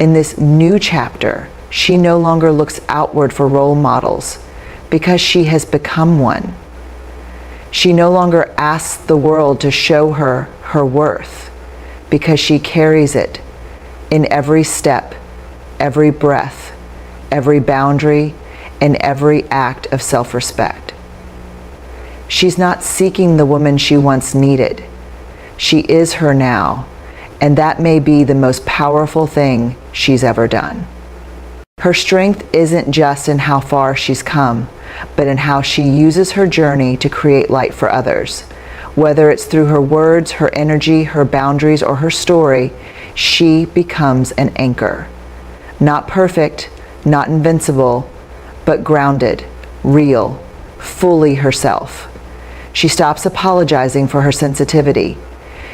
In this new chapter, she no longer looks outward for role models because she has become one. She no longer asks the world to show her her worth because she carries it in every step, every breath, every boundary, and every act of self-respect. She's not seeking the woman she once needed. She is her now, and that may be the most powerful thing she's ever done. Her strength isn't just in how far she's come, but in how she uses her journey to create light for others. Whether it's through her words, her energy, her boundaries, or her story, she becomes an anchor. Not perfect, not invincible, but grounded, real, fully herself. She stops apologizing for her sensitivity.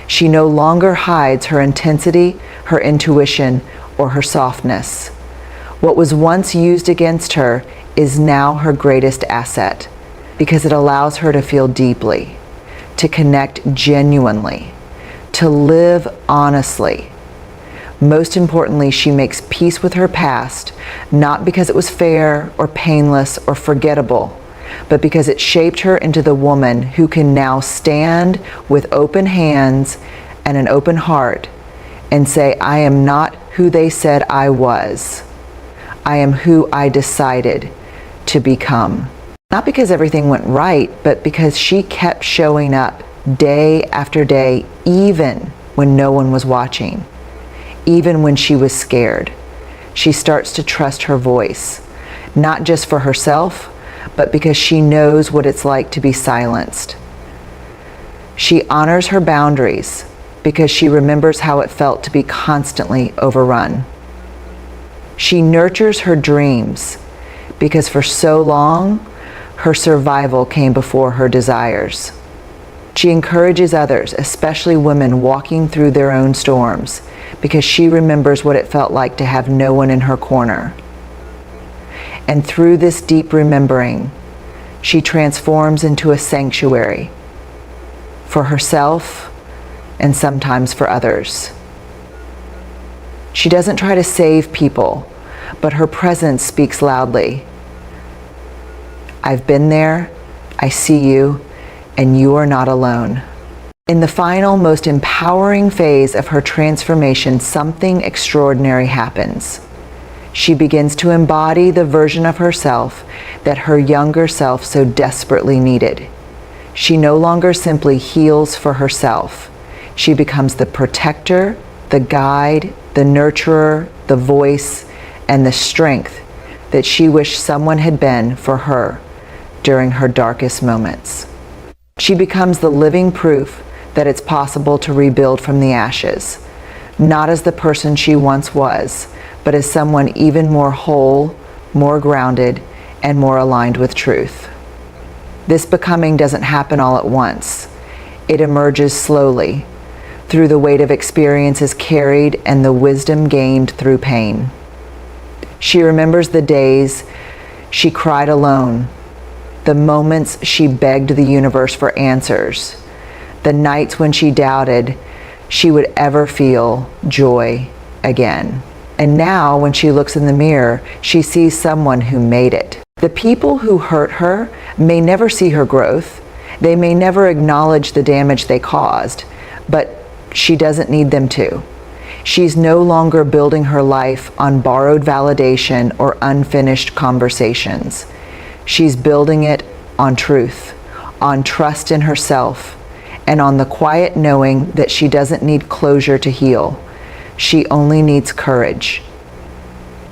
She no longer hides her intensity, her intuition, or her softness. What was once used against her is now her greatest asset because it allows her to feel deeply, to connect genuinely, to live honestly. Most importantly, she makes peace with her past, not because it was fair or painless or forgettable, but because it shaped her into the woman who can now stand with open hands and an open heart and say, I am not who they said I was. I am who I decided to become. Not because everything went right, but because she kept showing up day after day, even when no one was watching, even when she was scared. She starts to trust her voice, not just for herself, but because she knows what it's like to be silenced. She honors her boundaries because she remembers how it felt to be constantly overrun. She nurtures her dreams because for so long, her survival came before her desires. She encourages others, especially women walking through their own storms, because she remembers what it felt like to have no one in her corner. And through this deep remembering, she transforms into a sanctuary for herself and sometimes for others. She doesn't try to save people, but her presence speaks loudly. I've been there, I see you, and you are not alone. In the final, most empowering phase of her transformation, something extraordinary happens. She begins to embody the version of herself that her younger self so desperately needed. She no longer simply heals for herself. She becomes the protector, the guide, the nurturer, the voice, and the strength that she wished someone had been for her during her darkest moments. She becomes the living proof that it's possible to rebuild from the ashes, not as the person she once was, but as someone even more whole, more grounded, and more aligned with truth. This becoming doesn't happen all at once. It emerges slowly, through the weight of experiences carried and the wisdom gained through pain. She remembers the days she cried alone, the moments she begged the universe for answers, the nights when she doubted she would ever feel joy again. And now, when she looks in the mirror, she sees someone who made it. The people who hurt her may never see her growth. They may never acknowledge the damage they caused, but she doesn't need them to. She's no longer building her life on borrowed validation or unfinished conversations. She's building it on truth, on trust in herself, and on the quiet knowing that she doesn't need closure to heal. She only needs courage.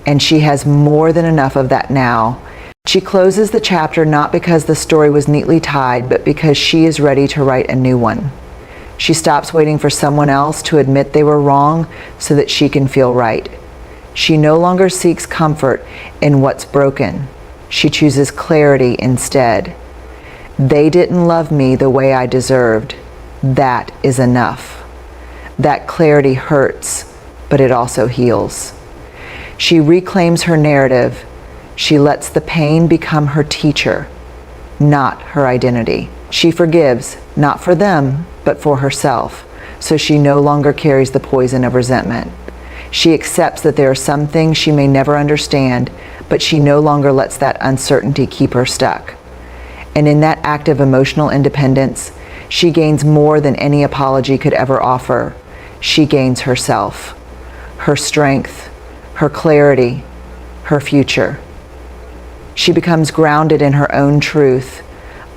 And she has more than enough of that now. She closes the chapter not because the story was neatly tied, but because she is ready to write a new one. She stops waiting for someone else to admit they were wrong so that she can feel right. She no longer seeks comfort in what's broken. She chooses clarity instead. They didn't love me the way I deserved. That is enough. That clarity hurts, but it also heals. She reclaims her narrative. She lets the pain become her teacher, not her identity. She forgives, not for them, but for herself, so she no longer carries the poison of resentment. She accepts that there are some things she may never understand, but she no longer lets that uncertainty keep her stuck. And in that act of emotional independence, she gains more than any apology could ever offer. She gains herself, her strength, her clarity, her future. She becomes grounded in her own truth,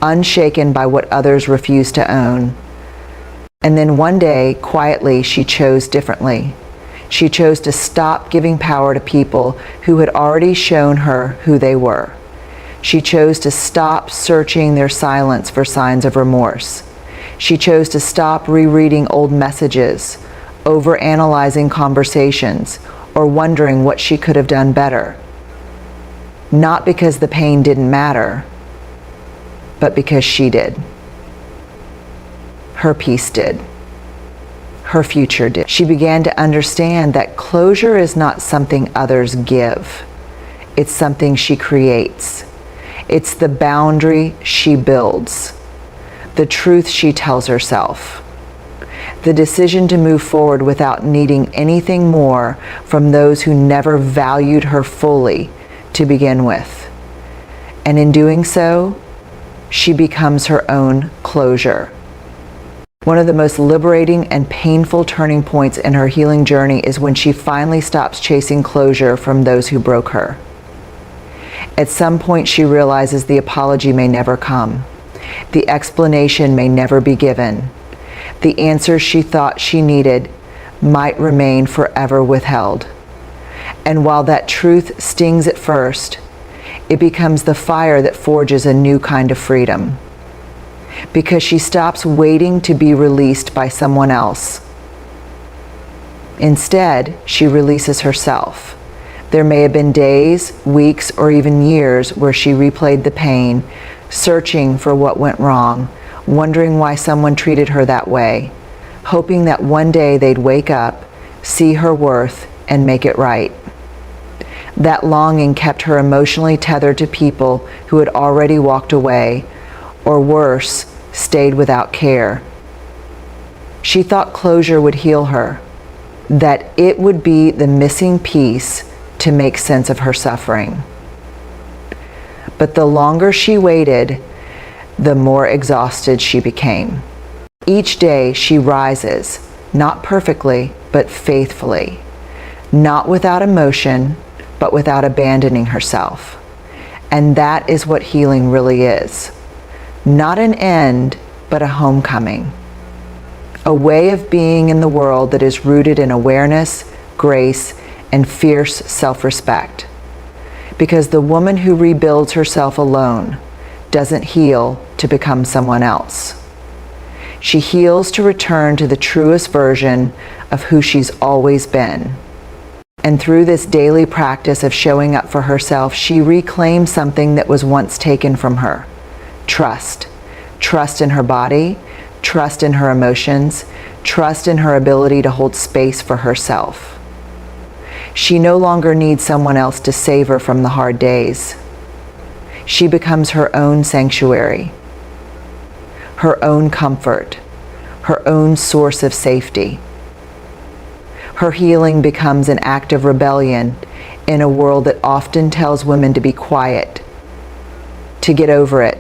unshaken by what others refuse to own. And then one day, quietly, she chose differently. She chose to stop giving power to people who had already shown her who they were. She chose to stop searching their silence for signs of remorse. She chose to stop rereading old messages, overanalyzing conversations, or wondering what she could have done better. Not because the pain didn't matter, but because she did. Her peace did. Her future did. She began to understand that closure is not something others give. It's something she creates. It's the boundary she builds, the truth she tells herself, the decision to move forward without needing anything more from those who never valued her fully to begin with. And in doing so, she becomes her own closure. One of the most liberating and painful turning points in her healing journey is when she finally stops chasing closure from those who broke her. At some point, she realizes the apology may never come. The explanation may never be given. The answers she thought she needed might remain forever withheld. And while that truth stings at first, it becomes the fire that forges a new kind of freedom. Because she stops waiting to be released by someone else. Instead, she releases herself. There may have been days, weeks, or even years where she replayed the pain, searching for what went wrong, wondering why someone treated her that way, hoping that one day they'd wake up, see her worth, and make it right. That longing kept her emotionally tethered to people who had already walked away, or worse, stayed without care. She thought closure would heal her, that it would be the missing piece to make sense of her suffering. But the longer she waited, the more exhausted she became. Each day she rises, not perfectly, but faithfully, not without emotion, but without abandoning herself. And that is what healing really is. Not an end, but a homecoming. A way of being in the world that is rooted in awareness, grace, and fierce self-respect. Because the woman who rebuilds herself alone doesn't heal to become someone else. She heals to return to the truest version of who she's always been. And through this daily practice of showing up for herself, she reclaims something that was once taken from her. Trust. Trust in her body, trust in her emotions, trust in her ability to hold space for herself. She no longer needs someone else to save her from the hard days. She becomes her own sanctuary, her own comfort, her own source of safety. Her healing becomes an act of rebellion in a world that often tells women to be quiet, to get over it,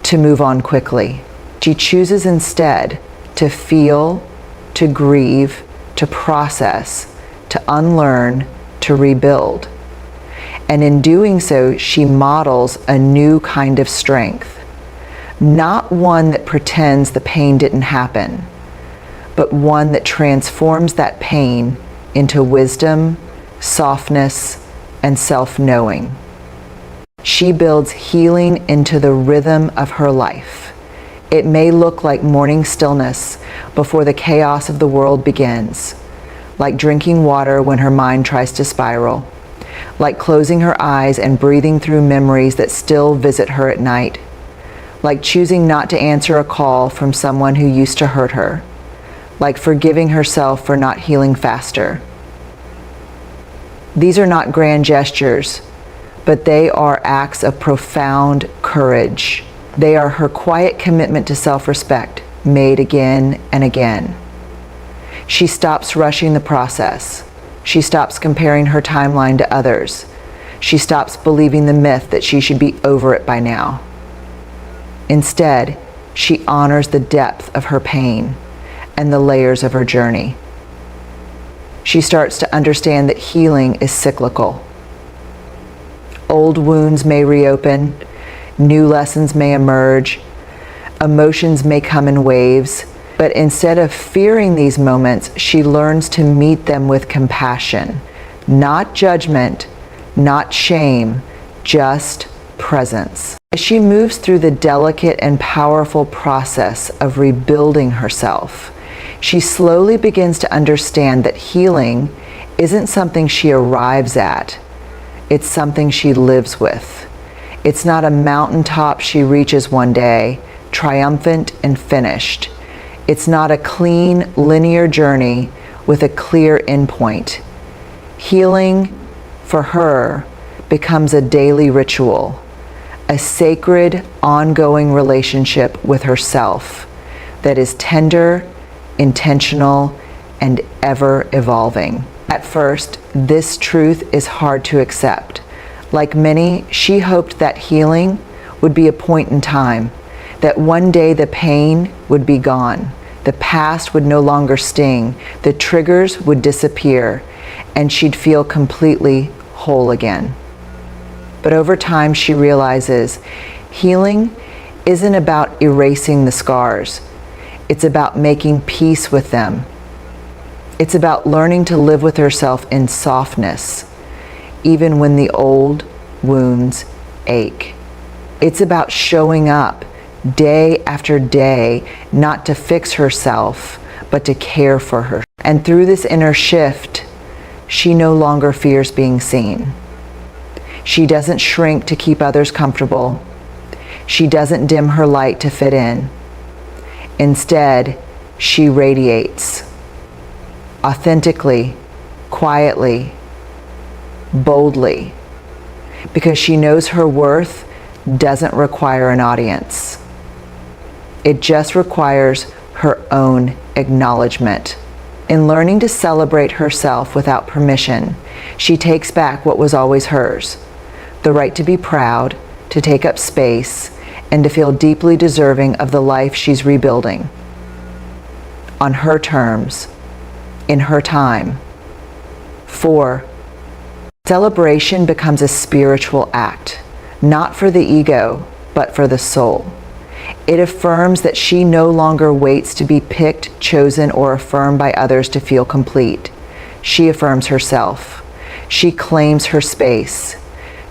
to move on quickly. She chooses instead to feel, to grieve, to process, to unlearn, to rebuild. And in doing so, she models a new kind of strength. Not one that pretends the pain didn't happen, but one that transforms that pain into wisdom, softness, and self-knowing. She builds healing into the rhythm of her life. It may look like morning stillness before the chaos of the world begins, like drinking water when her mind tries to spiral, like closing her eyes and breathing through memories that still visit her at night, like choosing not to answer a call from someone who used to hurt her, like forgiving herself for not healing faster. These are not grand gestures, but they are acts of profound courage. They are her quiet commitment to self-respect, made again and again. She stops rushing the process. She stops comparing her timeline to others. She stops believing the myth that she should be over it by now. Instead, she honors the depth of her pain and the layers of her journey. She starts to understand that healing is cyclical. Old wounds may reopen, new lessons may emerge, emotions may come in waves, but instead of fearing these moments, she learns to meet them with compassion, not judgment, not shame, just presence. As she moves through the delicate and powerful process of rebuilding herself, she slowly begins to understand that healing isn't something she arrives at, it's something she lives with. It's not a mountaintop she reaches one day, triumphant and finished. It's not a clean, linear journey with a clear endpoint. Healing, for her, becomes a daily ritual, a sacred, ongoing relationship with herself that is tender, intentional, and ever evolving. At first, this truth is hard to accept. Like many, she hoped that healing would be a point in time, that one day the pain would be gone, the past would no longer sting, the triggers would disappear, and she'd feel completely whole again. But over time, she realizes healing isn't about erasing the scars. It's about making peace with them. It's about learning to live with herself in softness, even when the old wounds ache. It's about showing up day after day, not to fix herself, but to care for her. And through this inner shift, she no longer fears being seen. She doesn't shrink to keep others comfortable. She doesn't dim her light to fit in. Instead, she radiates authentically, quietly, boldly, because she knows her worth doesn't require an audience. It just requires her own acknowledgement. In learning to celebrate herself without permission, she takes back what was always hers: the right to be proud, to take up space, and to feel deeply deserving of the life she's rebuilding. On her terms, in her time. 4. Celebration becomes a spiritual act, not for the ego, but for the soul. It affirms that she no longer waits to be picked, chosen, or affirmed by others to feel complete. She affirms herself. She claims her space.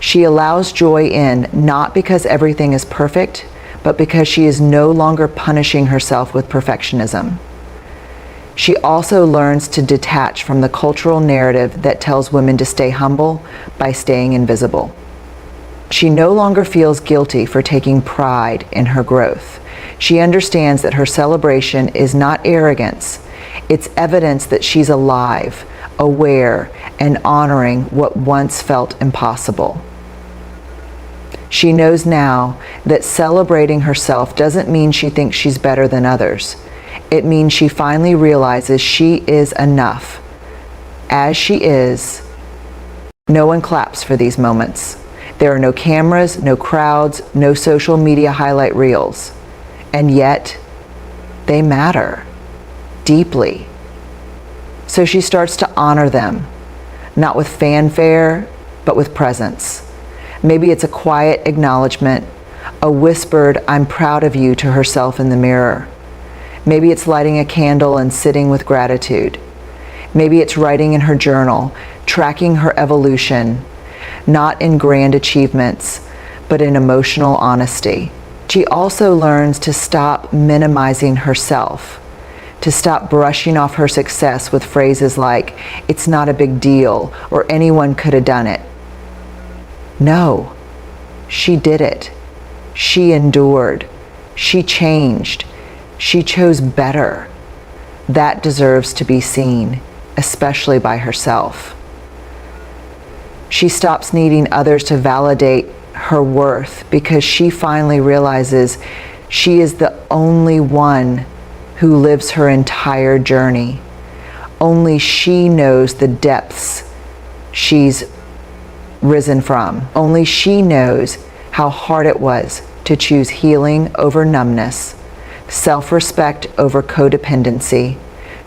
She allows joy in, not because everything is perfect, but because she is no longer punishing herself with perfectionism. She also learns to detach from the cultural narrative that tells women to stay humble by staying invisible. She no longer feels guilty for taking pride in her growth. She understands that her celebration is not arrogance. It's evidence that she's alive, aware, and honoring what once felt impossible. She knows now that celebrating herself doesn't mean she thinks she's better than others. It means she finally realizes she is enough. As she is, no one claps for these moments. There are no cameras, no crowds, no social media highlight reels. And yet, they matter deeply. So she starts to honor them, not with fanfare, but with presence. Maybe it's a quiet acknowledgement, a whispered "I'm proud of you" to herself in the mirror. Maybe it's lighting a candle and sitting with gratitude. Maybe it's writing in her journal, tracking her evolution, not in grand achievements, but in emotional honesty. She also learns to stop minimizing herself, to stop brushing off her success with phrases like, "It's not a big deal," or "anyone could have done it." No, she did it. She endured. She changed. She chose better. That deserves to be seen, especially by herself. She stops needing others to validate her worth because she finally realizes she is the only one who lives her entire journey, Only she knows the depths she's risen from. Only she knows how hard it was to choose healing over numbness, self-respect over codependency,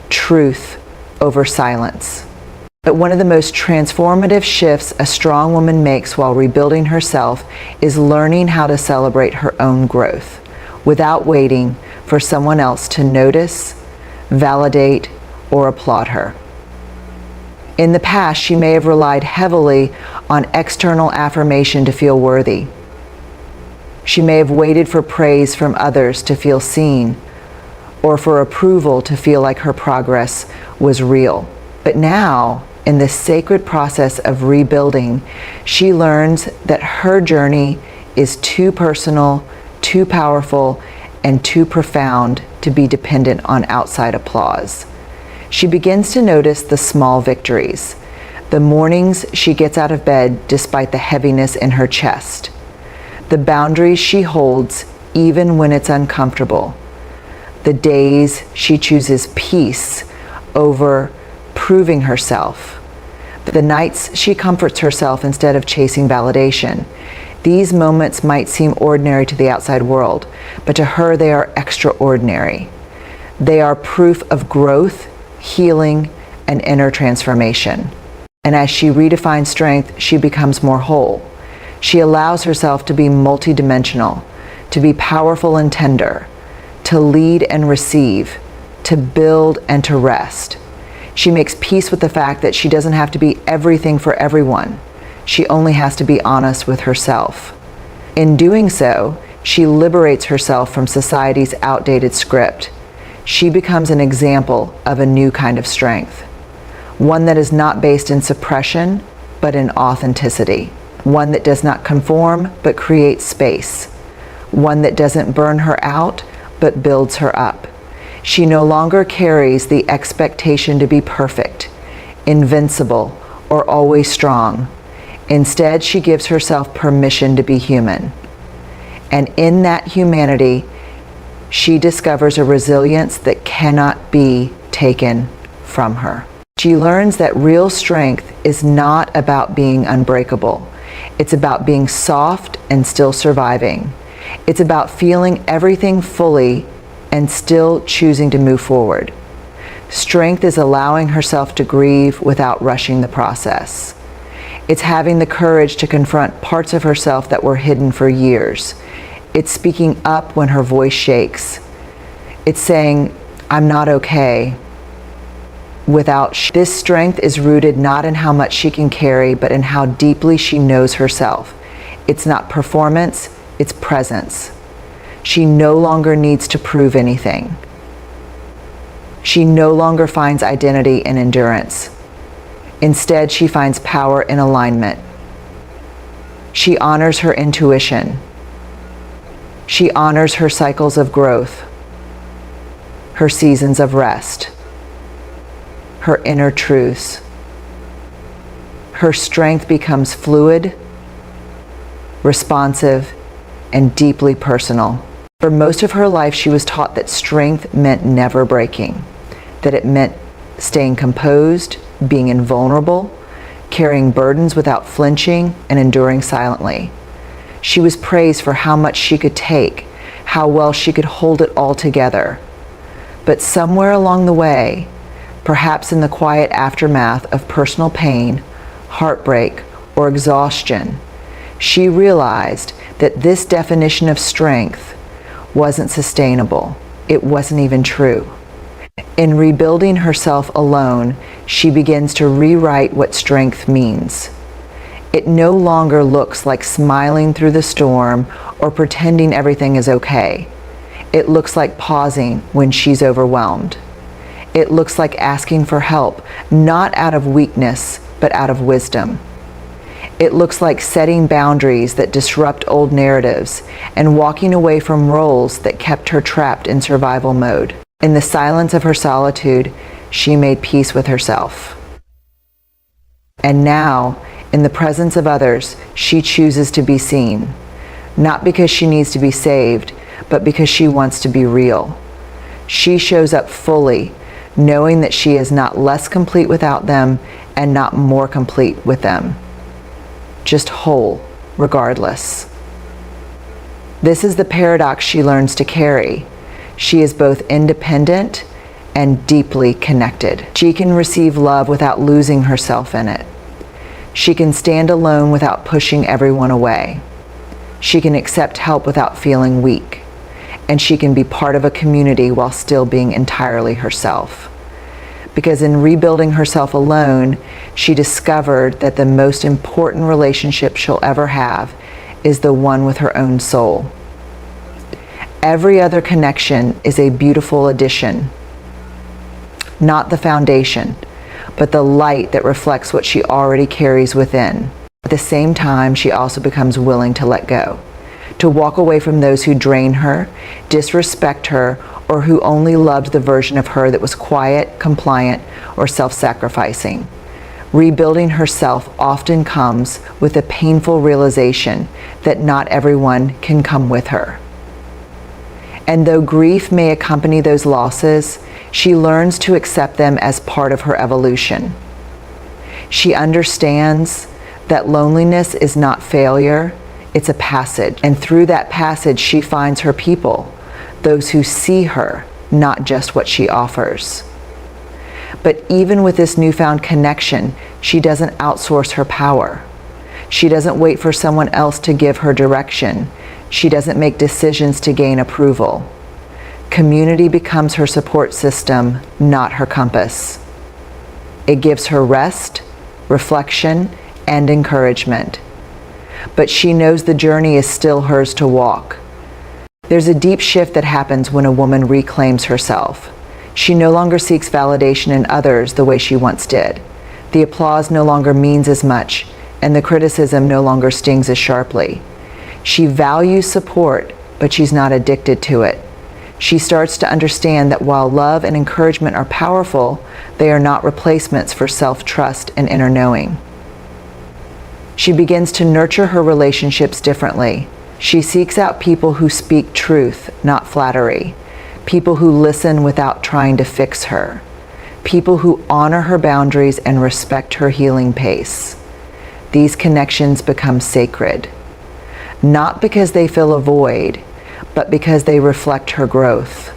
truth over silence. But one of the most transformative shifts a strong woman makes while rebuilding herself is learning how to celebrate her own growth without waiting for someone else to notice, validate, or applaud her. In the past, she may have relied heavily on external affirmation to feel worthy. She may have waited for praise from others to feel seen, or for approval to feel like her progress was real. But now, in this sacred process of rebuilding, she learns that her journey is too personal, too powerful, and too profound to be dependent on outside applause. She begins to notice the small victories, the mornings she gets out of bed despite the heaviness in her chest, the boundaries she holds even when it's uncomfortable, the days she chooses peace over proving herself, the nights she comforts herself instead of chasing validation. These moments might seem ordinary to the outside world, but to her they are extraordinary. They are proof of growth, healing, and inner transformation. And as she redefines strength, she becomes more whole. She allows herself to be multidimensional, to be powerful and tender, to lead and receive, to build and to rest. She makes peace with the fact that she doesn't have to be everything for everyone. She only has to be honest with herself. In doing so, she liberates herself from society's outdated script. She becomes an example of a new kind of strength, one that is not based in suppression, but in authenticity, one that does not conform, but creates space, one that doesn't burn her out, but builds her up. She no longer carries the expectation to be perfect, invincible, or always strong. Instead, she gives herself permission to be human. And in that humanity, she discovers a resilience that cannot be taken from her. She learns that real strength is not about being unbreakable. It's about being soft and still surviving. It's about feeling everything fully and still choosing to move forward. Strength is allowing herself to grieve without rushing the process. It's having the courage to confront parts of herself that were hidden for years. It's speaking up when her voice shakes. It's saying, "I'm not okay," This strength is rooted not in how much she can carry, but in how deeply she knows herself. It's not performance, it's presence. She no longer needs to prove anything. She no longer finds identity in endurance. Instead, she finds power in alignment. She honors her intuition. She honors her cycles of growth, her seasons of rest, her inner truths. Her strength becomes fluid, responsive, and deeply personal. For most of her life, she was taught that strength meant never breaking, that it meant staying composed, being invulnerable, carrying burdens without flinching, and enduring silently. She was praised for how much she could take, how well she could hold it all together. But somewhere along the way, perhaps in the quiet aftermath of personal pain, heartbreak, or exhaustion, she realized that this definition of strength wasn't sustainable. It wasn't even true. In rebuilding herself alone, she begins to rewrite what strength means. It no longer looks like smiling through the storm or pretending everything is okay. It looks like pausing when she's overwhelmed. It looks like asking for help, not out of weakness, but out of wisdom. It looks like setting boundaries that disrupt old narratives and walking away from roles that kept her trapped in survival mode. In the silence of her solitude, she made peace with herself. And now, in the presence of others, she chooses to be seen, not because she needs to be saved, but because she wants to be real. She shows up fully, knowing that she is not less complete without them and not more complete with them, just whole regardless. This is the paradox she learns to carry. She is both independent and deeply connected. She can receive love without losing herself in it. She can stand alone without pushing everyone away. She can accept help without feeling weak. And she can be part of a community while still being entirely herself. Because in rebuilding herself alone, she discovered that the most important relationship she'll ever have is the one with her own soul. Every other connection is a beautiful addition, not the foundation, but the light that reflects what she already carries within. At the same time, she also becomes willing to let go, to walk away from those who drain her, disrespect her, or who only loved the version of her that was quiet, compliant, or self-sacrificing. Rebuilding herself often comes with a painful realization that not everyone can come with her. And though grief may accompany those losses, she learns to accept them as part of her evolution. She understands that loneliness is not failure, it's a passage. And through that passage, she finds her people, those who see her, not just what she offers. But even with this newfound connection, she doesn't outsource her power. She doesn't wait for someone else to give her direction. She doesn't make decisions to gain approval. Community becomes her support system, not her compass. It gives her rest, reflection, and encouragement. But she knows the journey is still hers to walk. There's a deep shift that happens when a woman reclaims herself. She no longer seeks validation in others the way she once did. The applause no longer means as much, and the criticism no longer stings as sharply. She values support, but she's not addicted to it. She starts to understand that while love and encouragement are powerful, they are not replacements for self-trust and inner knowing. She begins to nurture her relationships differently. She seeks out people who speak truth, not flattery. People who listen without trying to fix her. People who honor her boundaries and respect her healing pace. These connections become sacred. Not because they fill a void, but because they reflect her growth.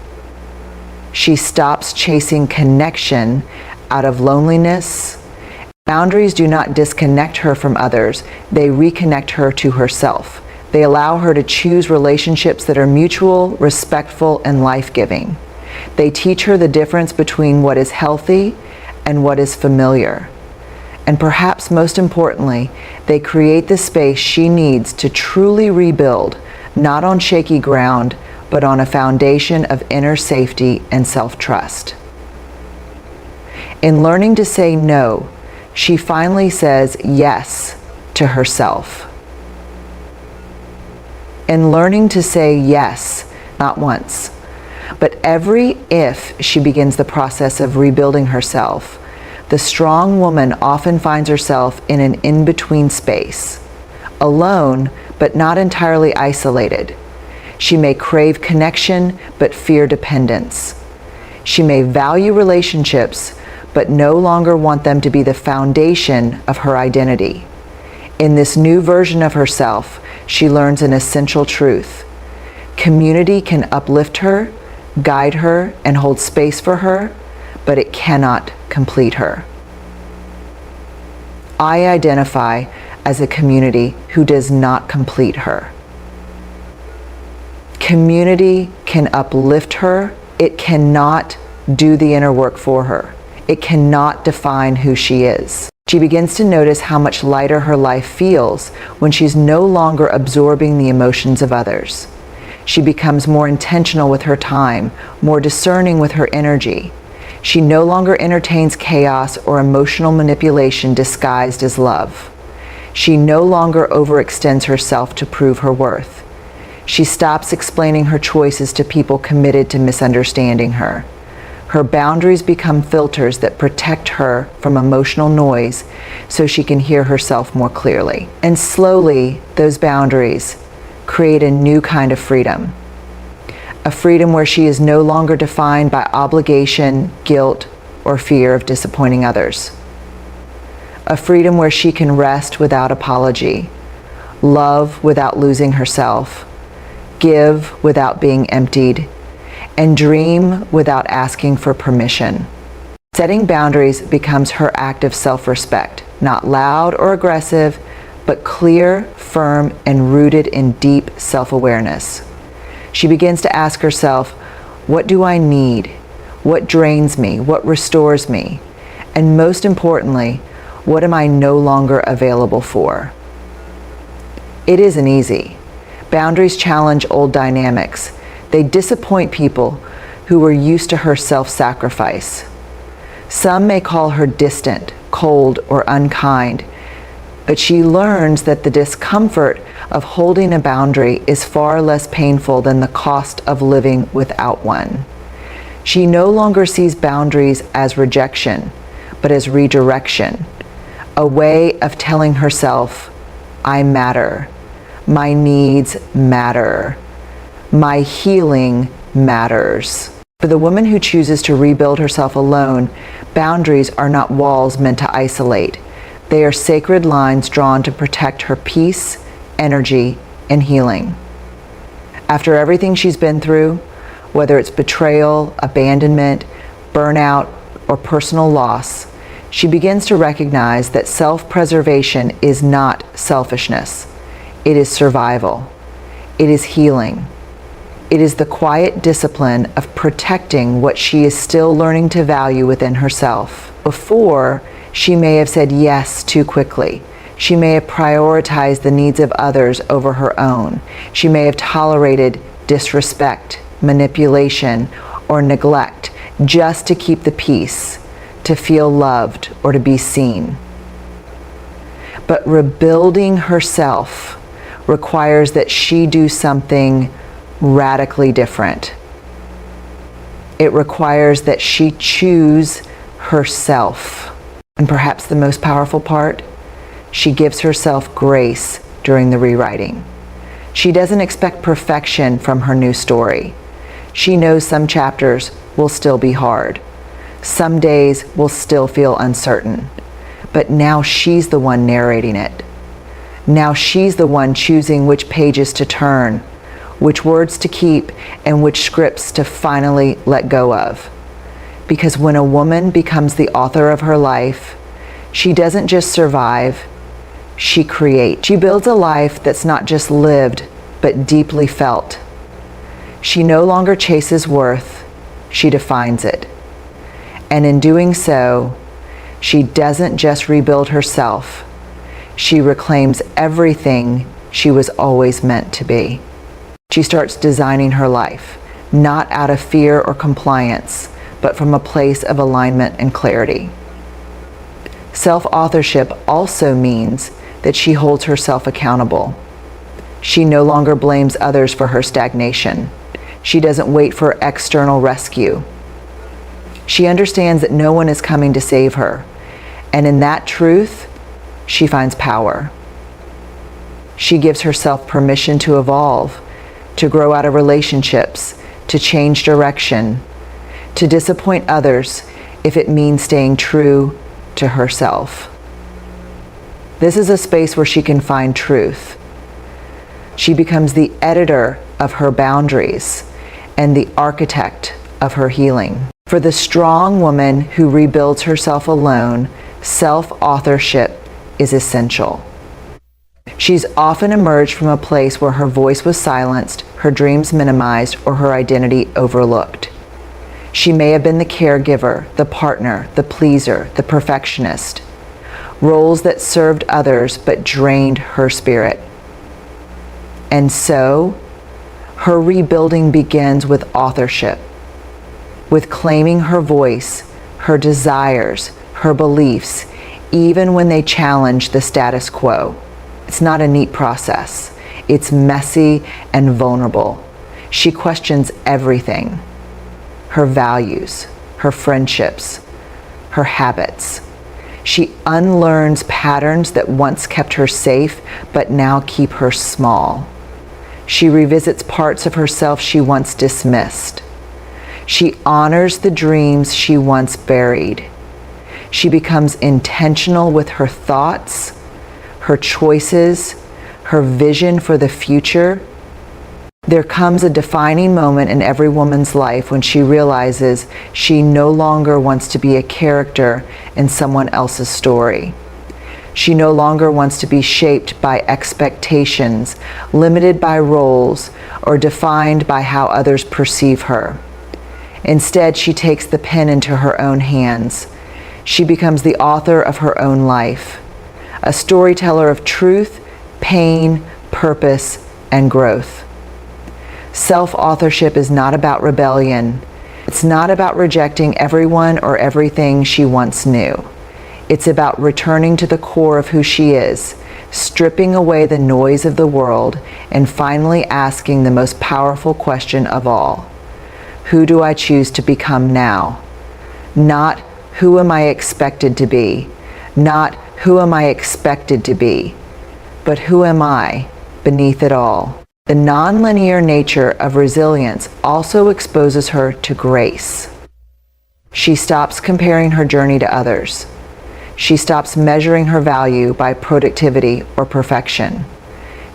She stops chasing connection out of loneliness. Boundaries do not disconnect her from others, they reconnect her to herself. They allow her to choose relationships that are mutual, respectful, and life-giving. They teach her the difference between what is healthy and what is familiar. And perhaps most importantly, they create the space she needs to truly rebuild, not on shaky ground, but on a foundation of inner safety and self-trust. In learning to say no, she finally says yes to herself. In learning to say yes, not once, but every if she begins the process of rebuilding herself, the strong woman often finds herself in an in-between space, alone, but not entirely isolated. She may crave connection, but fear dependence. She may value relationships, but no longer want them to be the foundation of her identity. In this new version of herself, she learns an essential truth. Community can uplift her, guide her, and hold space for her, but it cannot complete her. I identify as a community who does not complete her. Community can uplift her. It cannot do the inner work for her. It cannot define who she is. She begins to notice how much lighter her life feels when she's no longer absorbing the emotions of others. She becomes more intentional with her time, more discerning with her energy. She no longer entertains chaos or emotional manipulation disguised as love. She no longer overextends herself to prove her worth. She stops explaining her choices to people committed to misunderstanding her. Her boundaries become filters that protect her from emotional noise so she can hear herself more clearly. And slowly, those boundaries create a new kind of freedom. A freedom where she is no longer defined by obligation, guilt, or fear of disappointing others. A freedom where she can rest without apology, love without losing herself, give without being emptied, and dream without asking for permission. Setting boundaries becomes her act of self-respect, not loud or aggressive, but clear, firm, and rooted in deep self-awareness. She begins to ask herself, what do I need? What drains me? What restores me? And most importantly, what am I no longer available for? It isn't easy. Boundaries challenge old dynamics. They disappoint people who were used to her self-sacrifice. Some may call her distant, cold, or unkind, but she learns that the discomfort of holding a boundary is far less painful than the cost of living without one. She no longer sees boundaries as rejection, but as redirection, a way of telling herself, I matter, my needs matter, my healing matters. For the woman who chooses to rebuild herself alone, boundaries are not walls meant to isolate. They are sacred lines drawn to protect her peace, energy, and healing. After everything she's been through, whether it's betrayal, abandonment, burnout, or personal loss, she begins to recognize that self-preservation is not selfishness. It is survival. It is healing. It is the quiet discipline of protecting what she is still learning to value within herself. Before, she may have said yes too quickly. She may have prioritized the needs of others over her own. She may have tolerated disrespect, manipulation, or neglect just to keep the peace, to feel loved, or to be seen. But rebuilding herself requires that she do something radically different. It requires that she choose herself. And perhaps the most powerful part, she gives herself grace during the rewriting. She doesn't expect perfection from her new story. She knows some chapters will still be hard. Some days will still feel uncertain. But now she's the one narrating it. Now she's the one choosing which pages to turn, which words to keep, and which scripts to finally let go of. Because when a woman becomes the author of her life, she doesn't just survive, she creates. She builds a life that's not just lived, but deeply felt. She no longer chases worth, she defines it. And in doing so, she doesn't just rebuild herself, she reclaims everything she was always meant to be. She starts designing her life, not out of fear or compliance, but from a place of alignment and clarity. Self-authorship also means that she holds herself accountable. She no longer blames others for her stagnation. She doesn't wait for external rescue. She understands that no one is coming to save her, and in that truth, she finds power. She gives herself permission to evolve, to grow out of relationships, to change direction, to disappoint others if it means staying true to herself. This is a space where she can find truth. She becomes the editor of her boundaries and the architect of her healing. For the strong woman who rebuilds herself alone, self-authorship is essential. She's often emerged from a place where her voice was silenced, her dreams minimized, or her identity overlooked. She may have been the caregiver, the partner, the pleaser, the perfectionist, roles that served others but drained her spirit. And so, her rebuilding begins with authorship, with claiming her voice, her desires, her beliefs, even when they challenge the status quo. It's not a neat process. It's messy and vulnerable. She questions everything. Her values, her friendships, her habits. She unlearns patterns that once kept her safe, but now keep her small. She revisits parts of herself she once dismissed. She honors the dreams she once buried. She becomes intentional with her thoughts, her choices, her vision for the future. There comes a defining moment in every woman's life when she realizes she no longer wants to be a character in someone else's story. She no longer wants to be shaped by expectations, limited by roles, or defined by how others perceive her. Instead, she takes the pen into her own hands. She becomes the author of her own life, a storyteller of truth, pain, purpose, and growth. Self-authorship is not about rebellion. It's not about rejecting everyone or everything she once knew. It's about returning to the core of who she is, stripping away the noise of the world, and finally asking the most powerful question of all. Who do I choose to become now? Not who am I expected to be? Not who am I expected to be? But who am I beneath it all? The nonlinear nature of resilience also exposes her to grace. She stops comparing her journey to others. She stops measuring her value by productivity or perfection.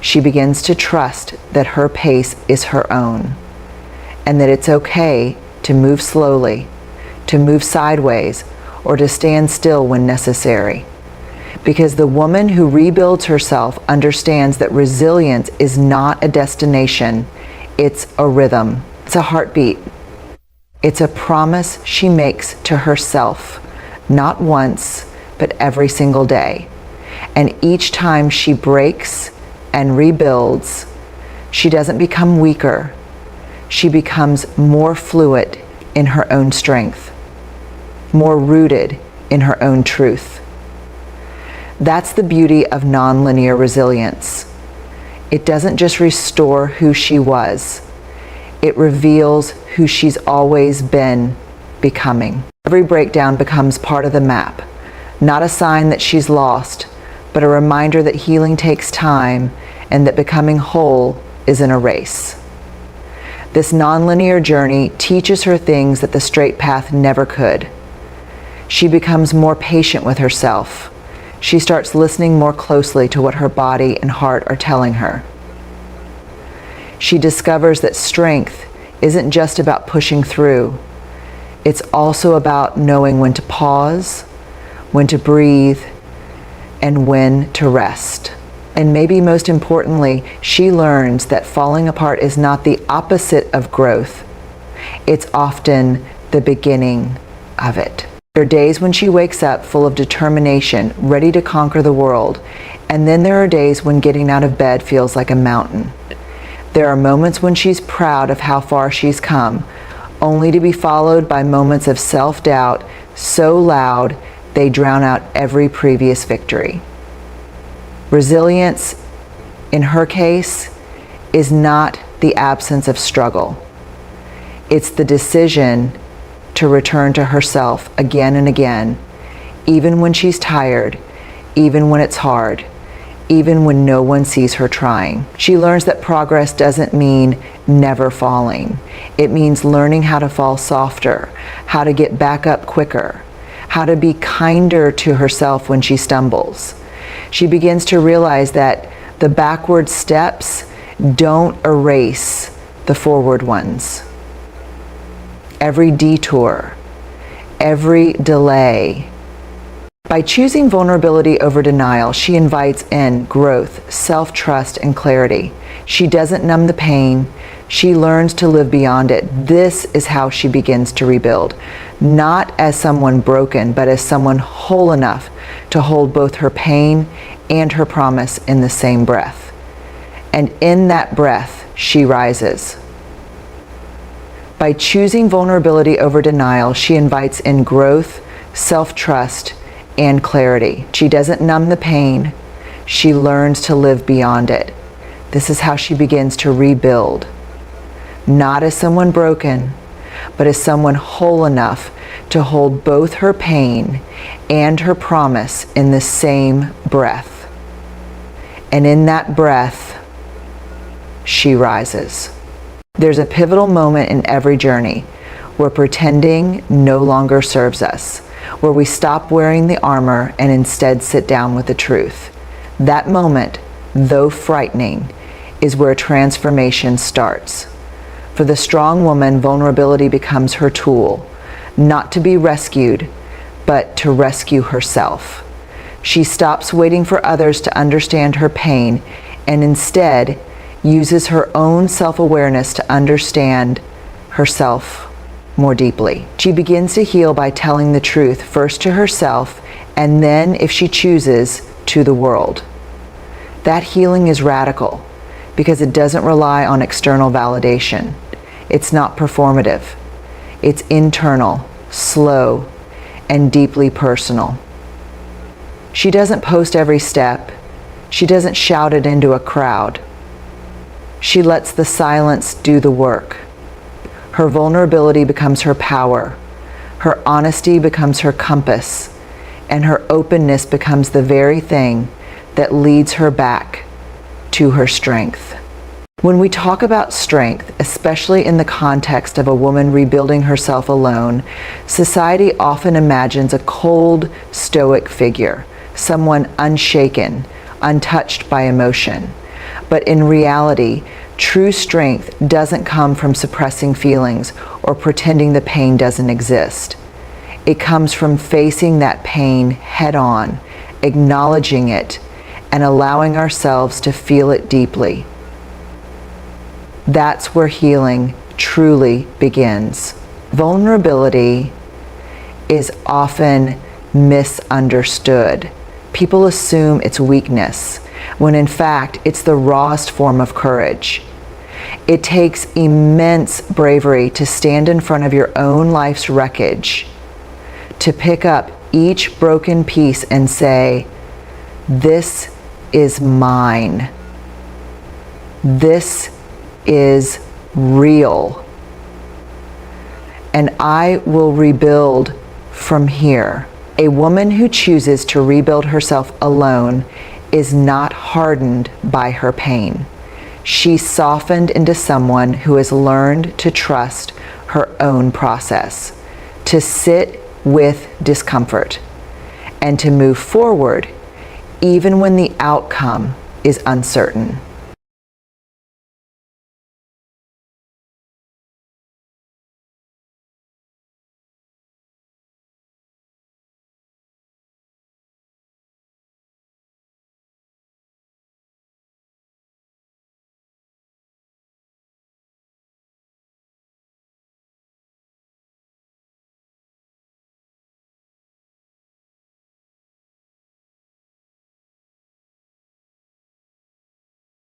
She begins to trust that her pace is her own, and that it's okay to move slowly, to move sideways, or to stand still when necessary. Because the woman who rebuilds herself understands that resilience is not a destination, it's a rhythm, it's a heartbeat. It's a promise she makes to herself, not once, but every single day. And each time she breaks and rebuilds, she doesn't become weaker. She becomes more fluid in her own strength, more rooted in her own truth. That's the beauty of nonlinear resilience. It doesn't just restore who she was. It reveals who she's always been becoming. Every breakdown becomes part of the map, not a sign that she's lost, but a reminder that healing takes time and that becoming whole isn't a race. This nonlinear journey teaches her things that the straight path never could. She becomes more patient with herself. She starts listening more closely to what her body and heart are telling her. She discovers that strength isn't just about pushing through. It's also about knowing when to pause, when to breathe, and when to rest. And maybe most importantly, she learns that falling apart is not the opposite of growth. It's often the beginning of it. There are days when she wakes up full of determination, ready to conquer the world. And then there are days when getting out of bed feels like a mountain. There are moments when she's proud of how far she's come, only to be followed by moments of self-doubt so loud they drown out every previous victory. Resilience, in her case, is not the absence of struggle. It's the decision to return to herself again and again, even when she's tired, even when it's hard, even when no one sees her trying. She learns that progress doesn't mean never falling. It means learning how to fall softer, how to get back up quicker, how to be kinder to herself when she stumbles. She begins to realize that the backward steps don't erase the forward ones. Every detour, every delay. By choosing vulnerability over denial, she invites in growth, self-trust, and clarity. She doesn't numb the pain. She learns to live beyond it. This is how she begins to rebuild, not as someone broken, but as someone whole enough to hold both her pain and her promise in the same breath. And in that breath, she rises. By choosing vulnerability over denial, she invites in growth, self-trust, and clarity. She doesn't numb the pain. She learns to live beyond it. This is how she begins to rebuild, not as someone broken, but as someone whole enough to hold both her pain and her promise in the same breath. And in that breath, she rises. There's a pivotal moment in every journey where pretending no longer serves us, where we stop wearing the armor and instead sit down with the truth. That moment, though frightening, is where transformation starts. For the strong woman, vulnerability becomes her tool, not to be rescued, but to rescue herself. She stops waiting for others to understand her pain and instead uses her own self-awareness to understand herself more deeply. She begins to heal by telling the truth, first to herself, and then, if she chooses, to the world. That healing is radical because it doesn't rely on external validation. It's not performative. It's internal, slow, and deeply personal. She doesn't post every step. She doesn't shout it into a crowd. She lets the silence do the work. Her vulnerability becomes her power. Her honesty becomes her compass. And her openness becomes the very thing that leads her back to her strength. When we talk about strength, especially in the context of a woman rebuilding herself alone, society often imagines a cold, stoic figure, someone unshaken, untouched by emotion. But in reality, true strength doesn't come from suppressing feelings or pretending the pain doesn't exist. It comes from facing that pain head on, acknowledging it, and allowing ourselves to feel it deeply. That's where healing truly begins. Vulnerability is often misunderstood. People assume it's weakness, when in fact it's the rawest form of courage. It takes immense bravery to stand in front of your own life's wreckage, to pick up each broken piece and say, "This is mine. This is real. And I will rebuild from here." A woman who chooses to rebuild herself alone is not hardened by her pain. She's softened into someone who has learned to trust her own process, to sit with discomfort, and to move forward even when the outcome is uncertain.